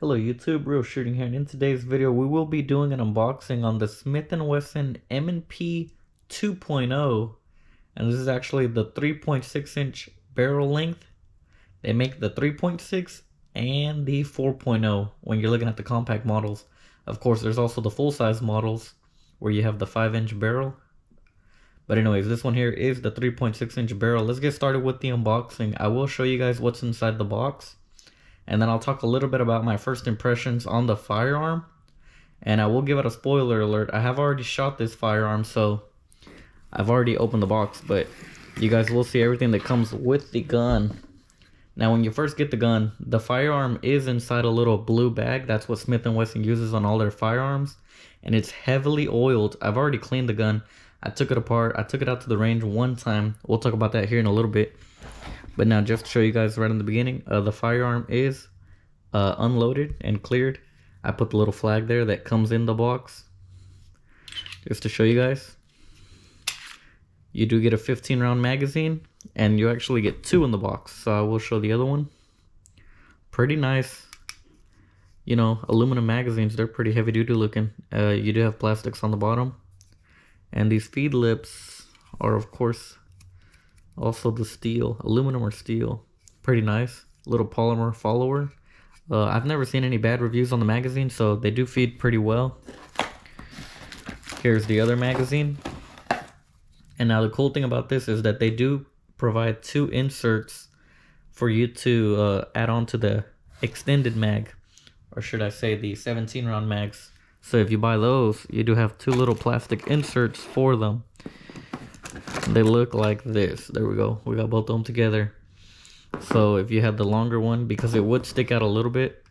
Hello YouTube, Real Shooting here, and in today's video we will be doing an unboxing on the Smith & Wesson M&P 2.0, and this is actually the 3.6 inch barrel length. They make the 3.6 and the 4.0 when you're looking at the compact models. Of course, there's also the full-size models where you have the 5-inch barrel. But anyways, this one here is the 3.6 inch barrel. Let's get started with the unboxing. I will show you guys what's inside the box. And then I'll talk a little bit about my first impressions on the firearm. And I will give it a spoiler alert. I have already shot this firearm, so I've already opened the box. But you guys will see everything that comes with the gun. Now, when you first get the gun, the firearm is inside a little blue bag. That's what Smith & Wesson uses on all their firearms. And it's heavily oiled. I've already cleaned the gun. I took it apart. I took it out to the range one time. We'll talk about that here in a little bit. But now, just to show you guys right in the beginning, the firearm is unloaded and cleared. I put the little flag there that comes in the box. Just to show you guys. You do get a 15-round magazine, and you actually get 2 in the box. So I will show the other one. Pretty nice. You know, aluminum magazines, they're pretty heavy-duty looking. You do have plastics on the bottom. And these feed lips are, of course, also the steel, aluminum or steel. Pretty nice. Little polymer follower. I've never seen any bad reviews on the magazine, so they do feed pretty well. Here's the other magazine. And now the cool thing about this is that they do provide 2 inserts for you to add on to the extended mag. Or should I say the 17-round mags. So if you buy those, you do have 2 little plastic inserts for them. They look like this. There we go. We got both of them together. So if you had the longer one, because it would stick out a little bit,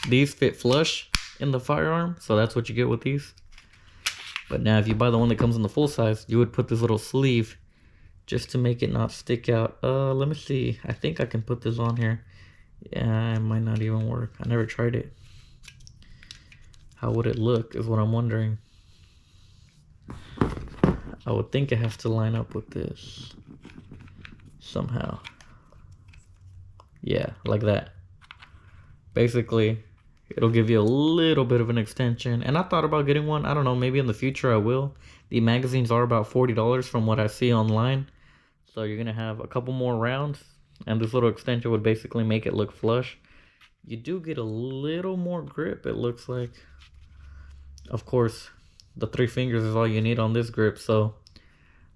these fit flush in the firearm. So that's what you get with these. But now if you buy the one that comes in the full size, you would put this little sleeve just to make it not stick out. Let me see. I think I can put this on here. Yeah, it might not even work. I never tried it. How would it look is what I'm wondering. I would think it has to line up with this somehow. Yeah, like that. Basically, it'll give you a little bit of an extension. And I thought about getting one. I don't know, maybe in the future I will. The magazines are about $40 from what I see online. So you're going to have a couple more rounds. And this little extension would basically make it look flush. You do get a little more grip, it looks like. Of course, the 3 fingers is all you need on this grip, so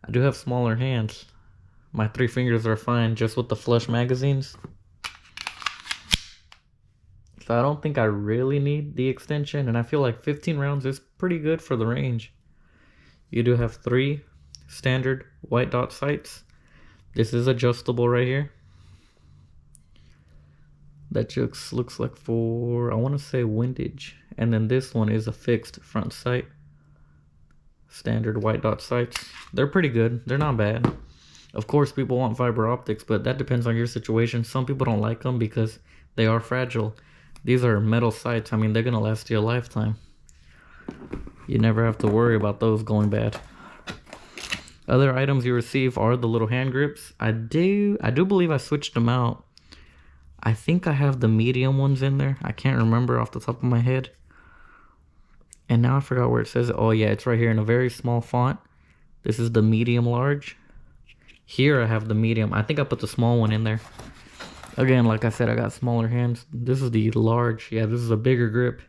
I do have smaller hands. My 3 fingers are fine just with the flush magazines. So I don't think I really need the extension, and I feel like 15 rounds is pretty good for the range. You do have 3 standard white dot sights. This is adjustable right here. That just looks like for, I want to say, windage. And then this one is a fixed front sight. Standard white dot sights. They're pretty good. They're not bad. Of course, people want fiber optics, but that depends on your situation. Some people don't like them because they are fragile. These are metal sights. I mean, they're going to last you a lifetime. You never have to worry about those going bad. Other items you receive are the little hand grips. I do believe I switched them out. I think I have the medium ones in there. I can't remember off the top of my head. And now I forgot where it says it. Oh yeah, it's right here in a very small font. This is the medium large. Here I have the medium. I think I put the small one in there. Again, like I said, I got smaller hands. This is the large. Yeah, this is a bigger grip.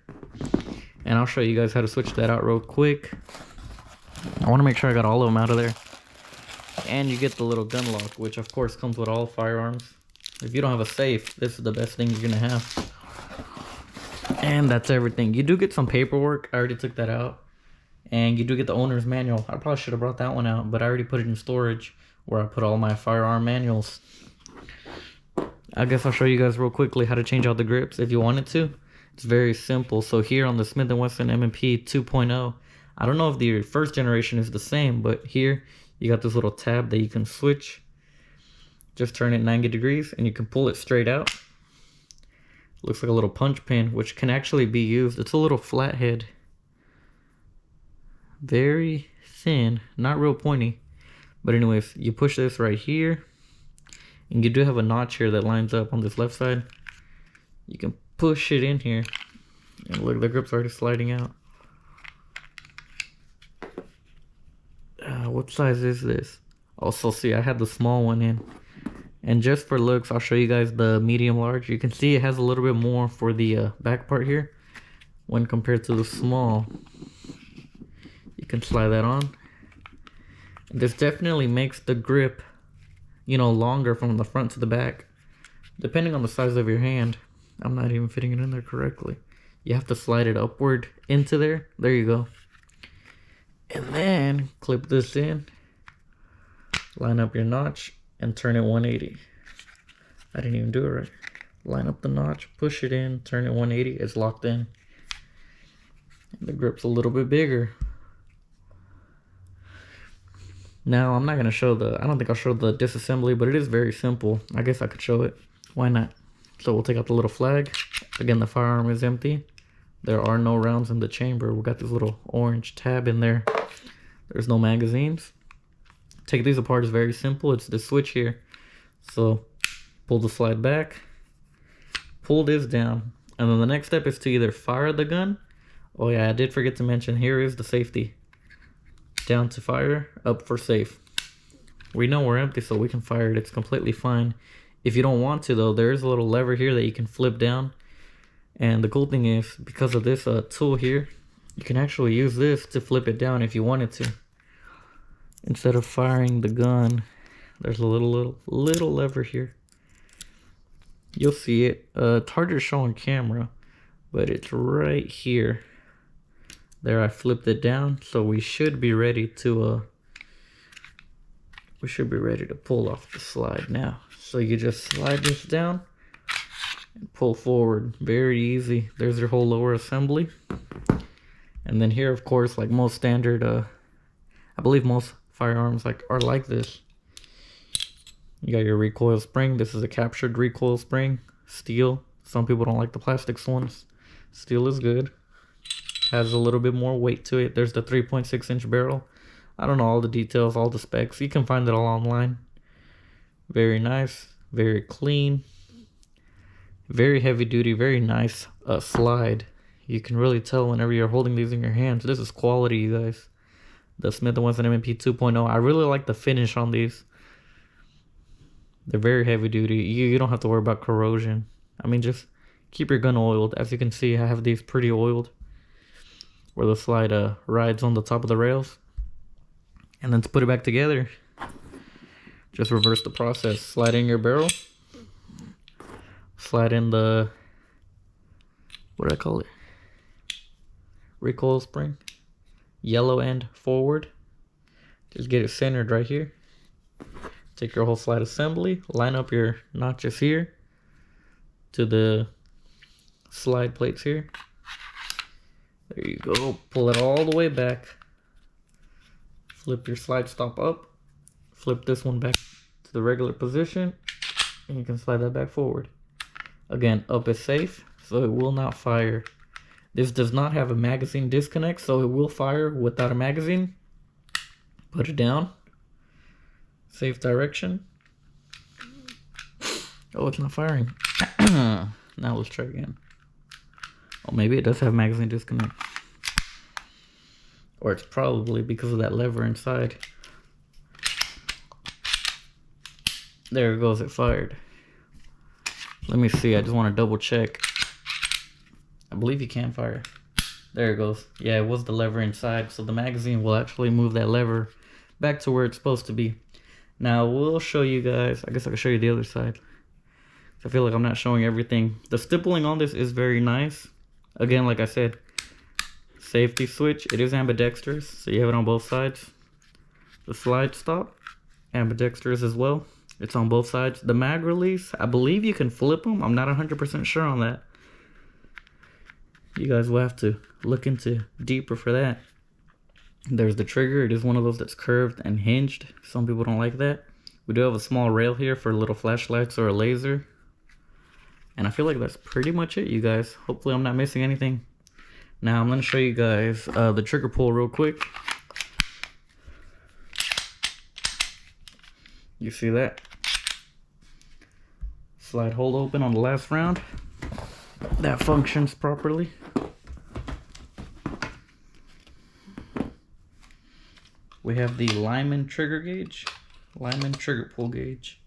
And I'll show you guys how to switch that out real quick. I want to make sure I got all of them out of there. And you get the little gun lock, which of course comes with all firearms. If you don't have a safe, this is the best thing you're going to have. And that's everything. You do get some paperwork. I already took that out. And you do get the owner's manual. I probably should have brought that one out, but I already put it in storage where I put all my firearm manuals. I guess I'll show you guys real quickly how to change out the grips if you wanted to. It's very simple. So here on the Smith & Wesson M&P 2.0, I don't know if the first generation is the same, but here you got this little tab that you can switch. Just turn it 90 degrees and you can pull it straight out. Looks like a little punch pin, which can actually be used. It's a little flathead. Very thin, not real pointy. But anyways, you push this right here. And you do have a notch here that lines up on this left side. You can push it in here. And look, the grip's already sliding out. What size is this? Also, see, I had the small one in. And just for looks, I'll show you guys the medium large. You can see it has a little bit more for the back part here when compared to the small. You can slide that on. This definitely makes the grip, you know, longer from the front to the back, depending on the size of your hand. I'm not even fitting it in there correctly. You have to slide it upward into there. There you go. And then clip this in, line up your notch, and turn it 180. I didn't even do it right. Line up the notch, push it in, turn it 180. It's locked in. And the grip's a little bit bigger. Now, I'm not going to show I don't think I'll show the disassembly, but it is very simple. I guess I could show it. Why not? So we'll take out the little flag. Again, the firearm is empty. There are no rounds in the chamber. We got this little orange tab in there. There's no magazines. Take these apart is very simple. It's the switch here. So pull the slide back, pull this down, and then the next step is to either fire the gun. Oh yeah, I did forget to mention, here is the safety. Down to fire, up for safe. We know we're empty, so we can fire it. It's completely fine. If you don't want to though, there is a little lever here that you can flip down. And the cool thing is, because of this tool here, you can actually use this to flip it down if you wanted to. Instead of firing the gun, there's a little lever here. You'll see it. It's hard to show on camera, but it's right here. There, I flipped it down, so we should be ready to pull off the slide now. So you just slide this down and pull forward. Very easy. There's your whole lower assembly. And then here, of course, like most standard, I believe most firearms are like this. You got your recoil spring. This is a captured recoil spring, steel. Some people don't like the plastics ones. Steel is good. Has a little bit more weight to it. There's the 3.6-inch barrel. I don't know all the details, all the specs. You can find it all online. Very nice, very clean, very heavy duty, very nice slide. You can really tell whenever you're holding these in your hands. This is quality, you guys. The Smith & Wesson M&P 2.0. I really like the finish on these. They're very heavy duty. You don't have to worry about corrosion. I mean, just keep your gun oiled. As you can see, I have these pretty oiled, where the slide rides on the top of the rails. And then to put it back together, just reverse the process. Slide in your barrel. Slide in the, what do I call it? Recoil spring. Yellow end forward. Just get it centered right here. Take your whole slide assembly. Line up your notches here to the slide plates here. There you go. Pull it all the way back. Flip your slide stop up. Flip this one back to the regular position. And you can slide that back forward. Again, up is safe, so it will not fire. This does not have a magazine disconnect, so it will fire without a magazine. Put it down. Safe direction. Oh, it's not firing. Now let's try again. Oh, maybe it does have magazine disconnect. Or it's probably because of that lever inside. There it goes, it fired. Let me see, I just want to double check. I believe you can fire. There it goes. Yeah, it was the lever inside, so the magazine will actually move that lever back to where it's supposed to be. Now, we'll show you guys, I guess I can show you the other side. I feel like I'm not showing everything. The stippling on this is very nice. Again, like I said, safety switch. It is ambidextrous, so you have it on both sides. The slide stop, ambidextrous as well. It's on both sides. The mag release, I believe you can flip them. I'm not 100% sure on that. You guys will have to look into deeper for that. There's the trigger. It is one of those that's curved and hinged. Some people don't like that. We do have a small rail here for little flashlights or a laser. And I feel like that's pretty much it, you guys. Hopefully I'm not missing anything. Now I'm going to show you guys the trigger pull real quick. You see that? Slide hold open on the last round. that functions properly. We have the Lyman trigger gauge, Lyman trigger pull gauge.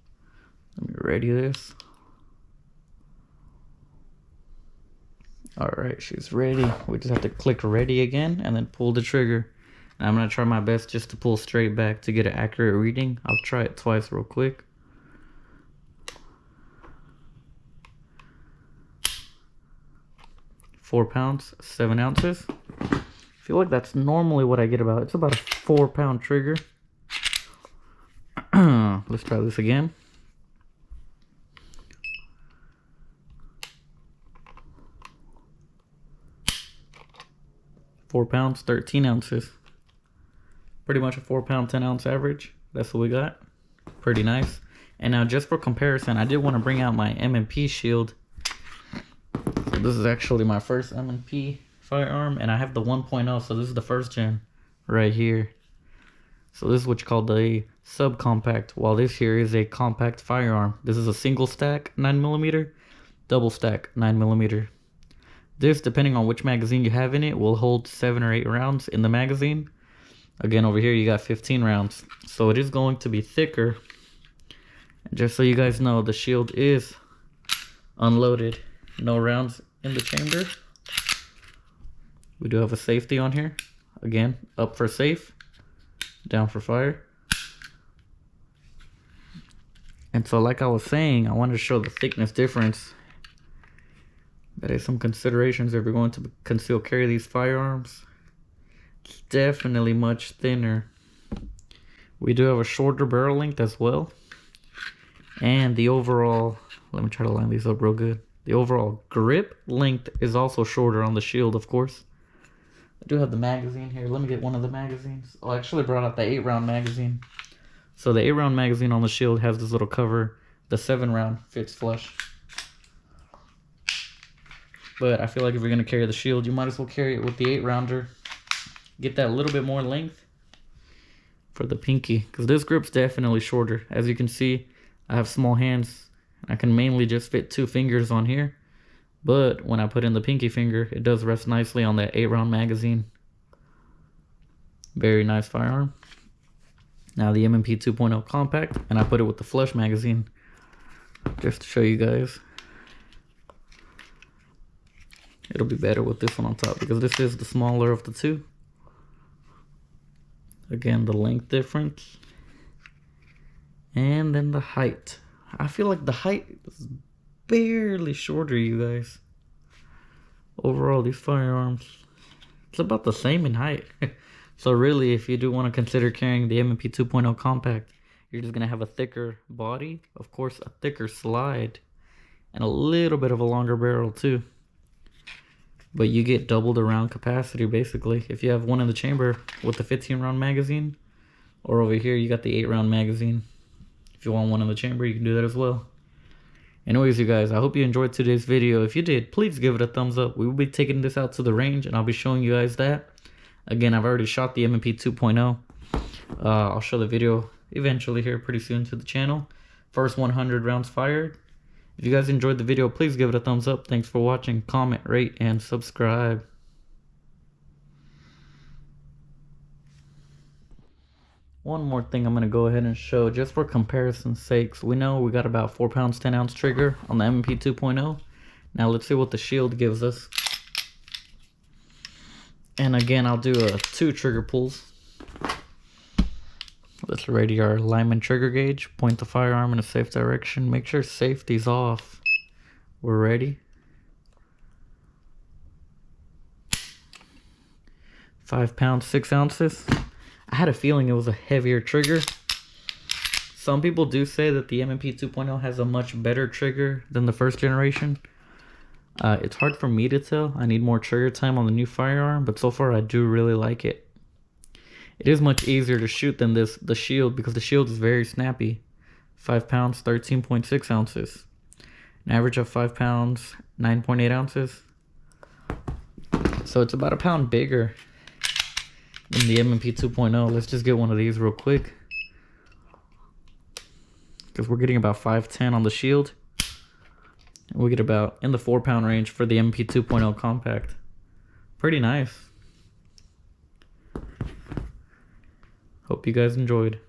Let me ready this. Alright, she's ready. We just have to click ready again and then pull the trigger. And I'm going to try my best just to pull straight back to get an accurate reading. I'll try it twice real quick. £4 pounds, 7 ounces. I feel like that's normally what I get about. It's about a 4-pound trigger. Let's try this again. £4, 13 ounces. Pretty much a 4-pound, 10-ounce average. That's what we got. Pretty nice. And now just for comparison, I did want to bring out my M&P Shield. So this is actually my first M&P firearm, and I have the 1.0, so this is the first gen right here. So this is what you call the subcompact, while this here is a compact firearm. This is a single stack 9mm, double stack 9mm. This, depending on which magazine you have in it, will hold 7 or 8 rounds in the magazine. Again, over here you got 15 rounds. So it is going to be thicker. And just so you guys know, the shield is unloaded. No rounds in the chamber. We do have a safety on here. Again, up for safe, down for fire. And so like I was saying, I wanted to show the thickness difference. That is some considerations if you're going to conceal carry these firearms. It's definitely much thinner. We do have a shorter barrel length as well. And the overall, let me try to line these up real good. The overall grip length is also shorter on the shield, of course. I do have the magazine here. Let me get one of the magazines. Oh, I actually brought out the 8-round magazine. So the 8-round magazine on the shield has this little cover. The 7-round fits flush. But I feel like if you're going to carry the shield, you might as well carry it with the 8-rounder. Get that little bit more length for the pinky. Because this grip's definitely shorter. As you can see, I have small hands. I can mainly just fit 2 fingers on here. But when I put in the pinky finger, it does rest nicely on that 8-round magazine. Very nice firearm. Now the M&P 2.0 compact. And I put it with the flush magazine. Just to show you guys. It'll be better with this one on top because this is the smaller of the two. Again, the length difference. And then the height. I feel like the height is barely shorter, you guys. Overall, these firearms, it's about the same in height. So really, if you do want to consider carrying the M&P 2.0 compact, you're just going to have a thicker body. Of course, a thicker slide. And a little bit of a longer barrel too. But you get double the round capacity, basically. If you have one in the chamber with the 15-round magazine, or over here, you got the 8-round magazine. If you want one in the chamber, you can do that as well. Anyways, you guys, I hope you enjoyed today's video. If you did, please give it a thumbs up. We will be taking this out to the range, and I'll be showing you guys that. Again, I've already shot the M&P 2.0. I'll show the video eventually here pretty soon to the channel. First 100 rounds fired. If you guys enjoyed the video, please give it a thumbs up. Thanks for watching. Comment, rate, and subscribe. One more thing I'm going to go ahead and show just for comparison's sakes. We know we got about 4 pounds 10 ounce trigger on the M&P 2.0. Now let's see what the shield gives us. And again, I'll do 2 trigger pulls. Let's ready our Lyman trigger gauge. Point the firearm in a safe direction. Make sure safety's off. We're ready. 5 pounds 6 ounces. I had a feeling it was a heavier trigger. Some people do say that the M&P 2.0 has a much better trigger than the first generation. It's hard for me to tell. I need more trigger time on the new firearm, but so far I do really like it. It is much easier to shoot than the shield because the shield is very snappy. 5 pounds 13.6 ounces. An average of 5 pounds 9.8 ounces. So it's about a pound bigger than the M&P 2.0. Let's just get one of these real quick, because we're getting about 510 on the shield. We get about in the 4-pound range for the M&P 2.0 compact. Pretty nice. Hope you guys enjoyed.